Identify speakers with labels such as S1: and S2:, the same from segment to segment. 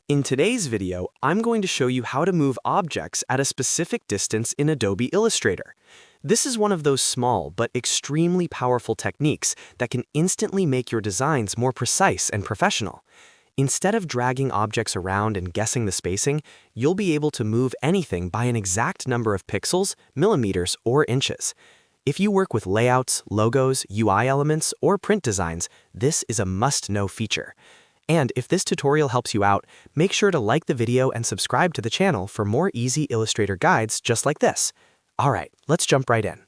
S1: In today's video, I'm going to show you how to move objects at a specific distance in Adobe Illustrator. This is one of those small but extremely powerful techniques that can instantly make your designs more precise and professional. Instead of dragging objects around and guessing the spacing, you'll be able to move anything by an exact number of pixels, millimeters, or inches. If you work with layouts, logos, UI elements, or print designs, this is a must-know feature. And if this tutorial helps you out, make sure to like the video and subscribe to the channel for more easy Illustrator guides just like this. Alright, let's jump right in.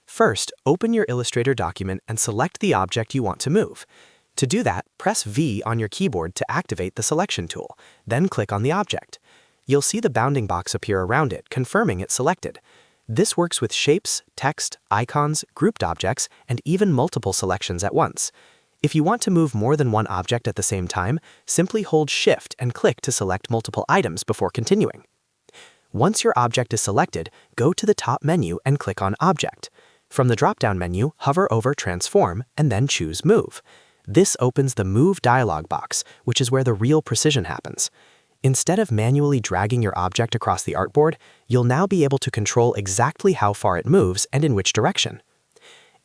S1: First, open your Illustrator document and select the object you want to move. To do that, press V on your keyboard to activate the selection tool, then click on the object. You'll see the bounding box appear around it, confirming it's selected. This works with shapes, text, icons, grouped objects, and even multiple selections at once. If you want to move more than one object at the same time, simply hold Shift and click to select multiple items before continuing. Once your object is selected, go to the top menu and click on Object. From the drop-down menu, hover over Transform and then choose Move. This opens the Move dialog box, which is where the real precision happens. Instead of manually dragging your object across the artboard, you'll now be able to control exactly how far it moves and in which direction.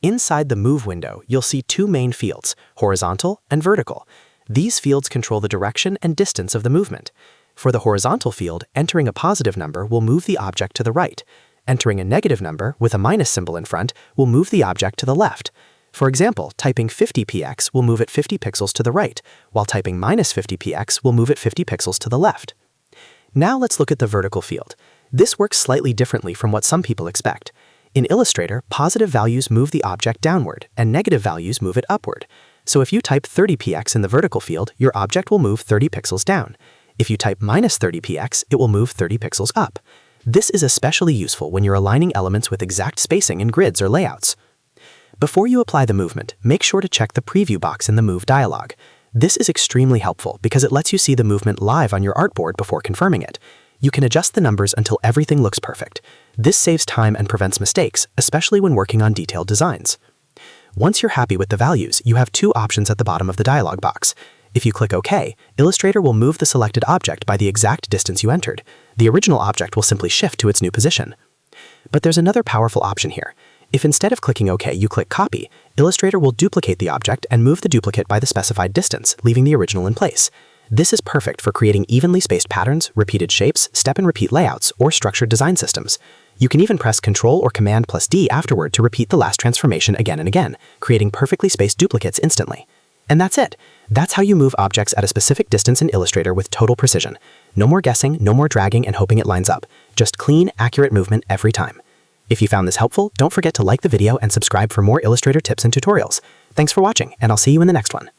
S1: Inside the Move window, you'll see two main fields, horizontal and vertical. These fields control the direction and distance of the movement. For the horizontal field, entering a positive number will move the object to the right. Entering a negative number with a minus symbol in front will move the object to the left. For example, typing 50px will move it 50 pixels to the right, while typing minus 50px will move it 50 pixels to the left. Now let's look at the vertical field. This works slightly differently from what some people expect. In Illustrator, positive values move the object downward, and negative values move it upward. So if you type 30px in the vertical field, your object will move 30 pixels down. If you type minus 30px, it will move 30 pixels up. This is especially useful when you're aligning elements with exact spacing in grids or layouts. Before you apply the movement, make sure to check the preview box in the Move dialog. This is extremely helpful because it lets you see the movement live on your artboard before confirming it. You can adjust the numbers until everything looks perfect. This saves time and prevents mistakes, especially when working on detailed designs. Once you're happy with the values, you have two options at the bottom of the dialog box. If you click OK, Illustrator will move the selected object by the exact distance you entered. The original object will simply shift to its new position. But there's another powerful option here. If instead of clicking OK, you click Copy, Illustrator will duplicate the object and move the duplicate by the specified distance, leaving the original in place. This is perfect for creating evenly spaced patterns, repeated shapes, step-and-repeat layouts, or structured design systems. You can even press Ctrl or Command plus D afterward to repeat the last transformation again and again, creating perfectly spaced duplicates instantly. And that's it. That's how you move objects at a specific distance in Illustrator with total precision. No more guessing, no more dragging and hoping it lines up. Just clean, accurate movement every time. If you found this helpful, don't forget to like the video and subscribe for more Illustrator tips and tutorials. Thanks for watching, and I'll see you in the next one.